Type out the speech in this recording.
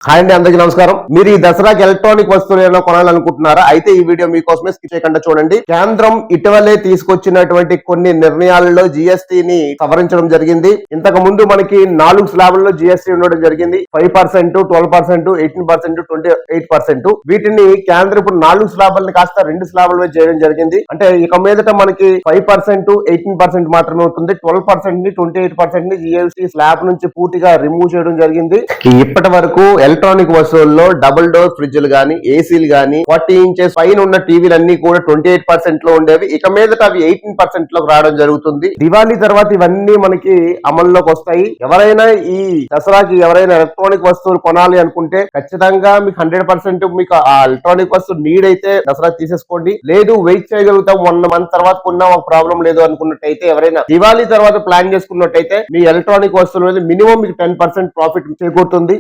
Hi అండి, అందరికీ నమస్కారం. మీరు ఈ దసరాకి ఎలక్ట్రానిక్ వస్తువులు ఏమైనా కొనాలనుకుంటున్నారా? అయితే ఈ వీడియో మీకోసమే, స్కిప్ చేయకుండా చూడండి. కేంద్రం ఇటీవలే తీసుకొచ్చినటువంటి కొన్ని నిర్ణయాలలో జిఎస్టిని సవరించడం జరిగింది. ఇంతకు ముందు మనకి 4 స్లాబుల్లో జిఎస్టి ఉండడం జరిగింది. 5%, 12%, 18%, 28%. వీటిని కేంద్రం ఇప్పుడు 4 స్లాబుల్ని కాస్త 2 స్లాబుల చేయడం జరిగింది. అంటే ఇక మీదట మనకి 5%, 18% మాత్రమే ఉంటుంది. 12% ని, 28% ని జిఎస్టి స్లాబ్ నుంచి పూర్తిగా రిమూవ్ చేయడం జరిగింది. ఇప్పటి వరకు ఎలక్ట్రానిక్ వస్తువుల్లో డబుల్ డోర్ ఫ్రిడ్జ్లు గానీ, ఏసీలు గానీ, 40 ఇంచెస్ పైన ఉన్న టీవీలన్నీ కూడా 28% లో ఉండేవి. ఇక మీదట అవి 18% లోకి రావడం జరుగుతుంది. దివాళీ తర్వాత ఇవన్నీ మనకి అమల్లోకి వస్తాయి. ఎవరైనా ఈ దసరాకి ఎలక్ట్రానిక్ వస్తువులు కొనాలి అనుకుంటే ఖచ్చితంగా మీకు 100% మీకు ఆ ఎలక్ట్రానిక్ వస్తువు నీడ్ అయితే దసరా తీసేసుకోండి. లేదు, వెయిట్ చేయగలుగుతాం, 1 మంత్ తర్వాత కొన్నా ఒక ప్రాబ్లం లేదు అనుకున్నట్టయితే, ఎవరైనా దివాళీ తర్వాత ప్లాన్ చేసుకున్నట్టయితే మీ ఎలక్ట్రానిక్ వస్తువుల మీద మినిమం మీకు 10% ప్రాఫిట్ చేకూరుతుంది.